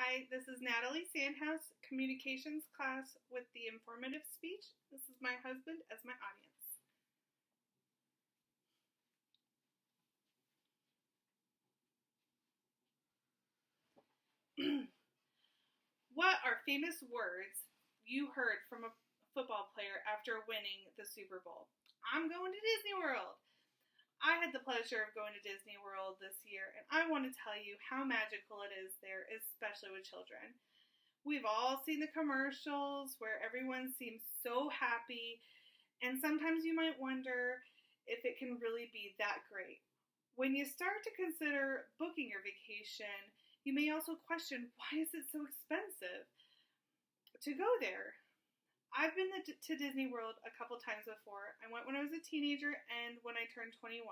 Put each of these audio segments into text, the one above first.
Hi, this is Natalie Sandhouse, communications class with the informative speech. This is my husband as my audience. What are famous words you heard from a football player after winning the Super Bowl? I'm going to Disney World. I had the pleasure of going to Disney World this year, and I want to tell you how magical it is there, especially with children. We've all seen the commercials where everyone seems so happy, and sometimes you might wonder if it can really be that great. When you start to consider booking your vacation, you may also question, why is it so expensive to go there? I've been to Disney World a couple times before. I went when I was a teenager and when I turned 21.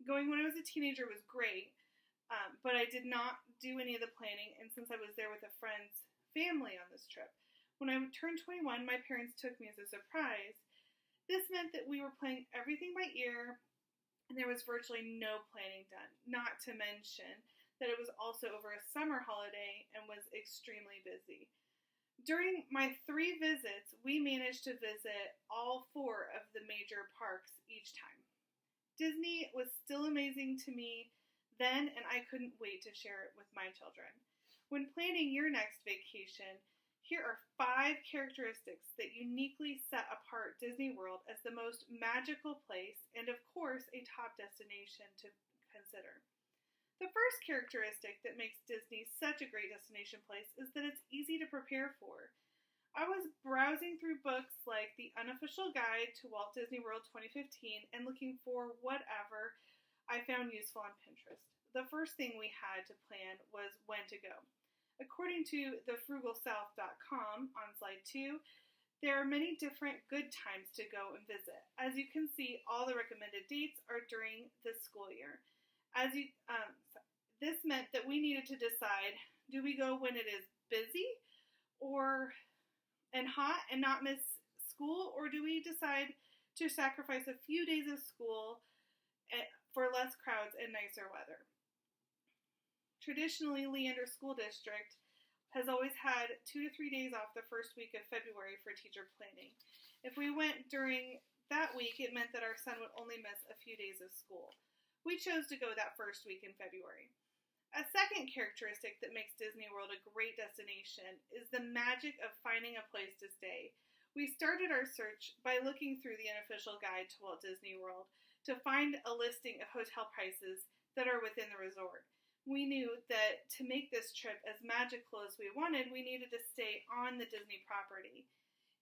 Going when I was a teenager was great, but I did not do any of the planning, and since I was there with a friend's family on this trip, when I turned 21, my parents took me as a surprise. This meant that we were playing everything by ear, and there was virtually no planning done, not to mention that it was also over a summer holiday and was extremely busy. During my 3 visits, we managed to visit all 4 of the major parks each time. Disney was still amazing to me then, and I couldn't wait to share it with my children. When planning your next vacation, here are 5 characteristics that uniquely set apart Disney World as the most magical place and, of course, a top destination to consider. The first characteristic that makes Disney such a great destination place is that it's easy to prepare for. I was browsing through books like The Unofficial Guide to Walt Disney World 2015 and looking for whatever I found useful on Pinterest. The first thing we had to plan was when to go. According to thefrugalsouth.com on slide 2, there are many different good times to go and visit. As you can see, all the recommended dates are during this school year. This meant that we needed to decide, do we go when it is busy and hot and not miss school, or do we decide to sacrifice a few days of school for less crowds and nicer weather? Traditionally, Leander School District has always had 2 to 3 days off the first week of February for teacher planning. If we went during that week, it meant that our son would only miss a few days of school. We chose to go that first week in February. A second characteristic that makes Disney World a great destination is the magic of finding a place to stay. We started our search by looking through the Unofficial Guide to Walt Disney World to find a listing of hotel prices that are within the resort. We knew that to make this trip as magical as we wanted, we needed to stay on the Disney property.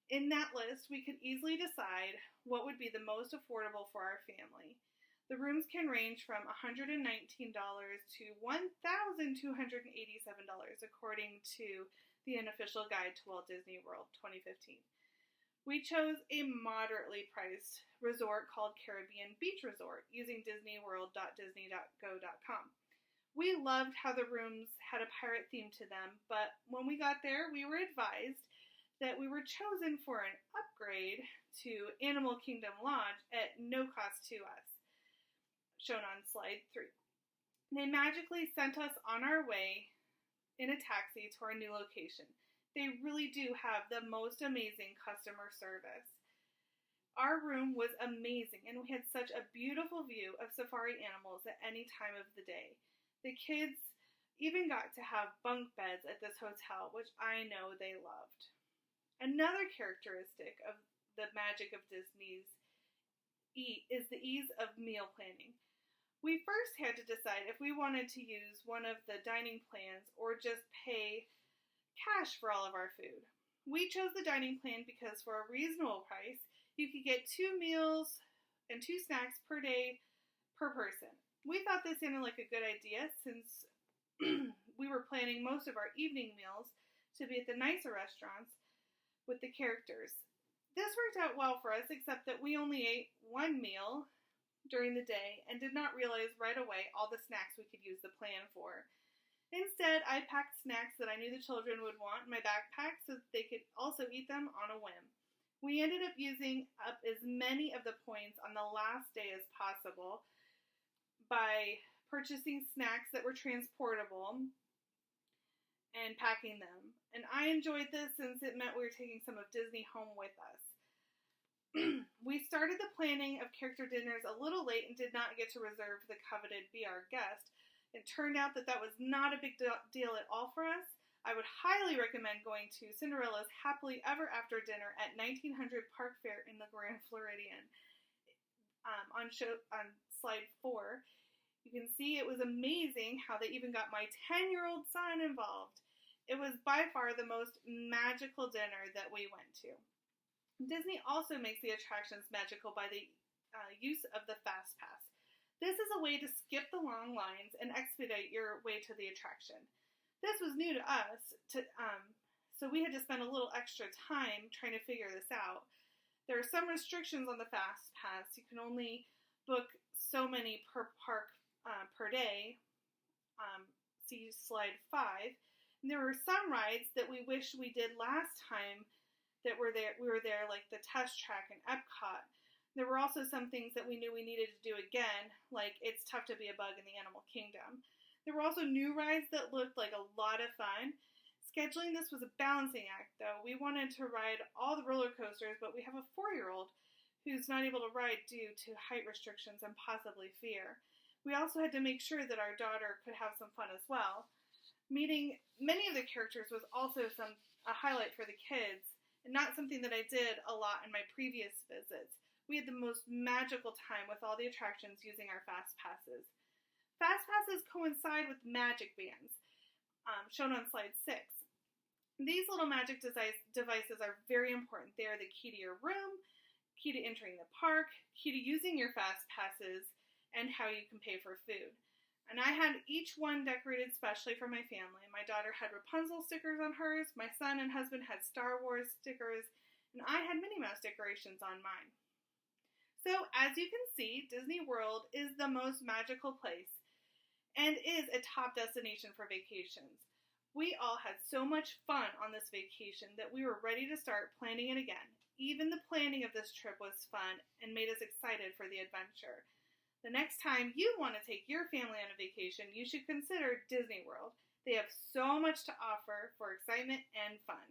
In that list, we could easily decide what would be the most affordable for our family. The rooms can range from $119 to $1,287 according to the Unofficial Guide to Walt Disney World 2015. We chose a moderately priced resort called Caribbean Beach Resort using disneyworld.disney.go.com. We loved how the rooms had a pirate theme to them, but when we got there, we were advised that we were chosen for an upgrade to Animal Kingdom Lodge at no cost to us, shown on slide 3. They magically sent us on our way in a taxi to our new location. They really do have the most amazing customer service. Our room was amazing, and we had such a beautiful view of safari animals at any time of the day. The kids even got to have bunk beds at this hotel, which I know they loved. Another characteristic of the magic of Disney's is the ease of meal planning. We first had to decide if we wanted to use one of the dining plans or just pay cash for all of our food. We chose the dining plan because for a reasonable price, you could get 2 meals and 2 snacks per day per person. We thought this sounded like a good idea since we were planning most of our evening meals to be at the nicer restaurants with the characters. This worked out well for us, except that we only ate 1 meal during the day and did not realize right away all the snacks we could use the plan for. Instead, I packed snacks that I knew the children would want in my backpack so that they could also eat them on a whim. We ended up using up as many of the points on the last day as possible by purchasing snacks that were transportable and packing them. And I enjoyed this since it meant we were taking some of Disney home with us. We started the planning of character dinners a little late and did not get to reserve the coveted Be Our Guest. It turned out that was not a big deal at all for us. I would highly recommend going to Cinderella's Happily Ever After dinner at 1900 Park Fair in the Grand Floridian. On slide 4, you can see it was amazing how they even got my 10-year-old son involved. It was by far the most magical dinner that we went to. Disney also makes the attractions magical by the use of the Fast Pass. This is a way to skip the long lines and expedite your way to the attraction. This was new to us, so we had to spend a little extra time trying to figure this out. There are some restrictions on the Fast Pass. You can only book so many per park per day. See slide 5. And there were some rides that we wish we did last time that we were there, like the Test Track and Epcot. There were also some things that we knew we needed to do again, like It's Tough to Be a Bug in the Animal Kingdom. There were also new rides that looked like a lot of fun. Scheduling this was a balancing act, though. We wanted to ride all the roller coasters, but we have a 4-year-old who's not able to ride due to height restrictions and possibly fear. We also had to make sure that our daughter could have some fun as well. Meeting many of the characters was also a highlight for the kids, and not something that I did a lot in my previous visits. We had the most magical time with all the attractions using our Fast Passes. Fast Passes coincide with magic bands, shown on slide 6. These little magic devices are very important. They are the key to your room, key to entering the park, key to using your Fast Passes, and how you can pay for food. And I had each one decorated specially for my family. My daughter had Rapunzel stickers on hers, my son and husband had Star Wars stickers, and I had Minnie Mouse decorations on mine. So, as you can see, Disney World is the most magical place and is a top destination for vacations. We all had so much fun on this vacation that we were ready to start planning it again. Even the planning of this trip was fun and made us excited for the adventure. The next time you want to take your family on a vacation, you should consider Disney World. They have so much to offer for excitement and fun.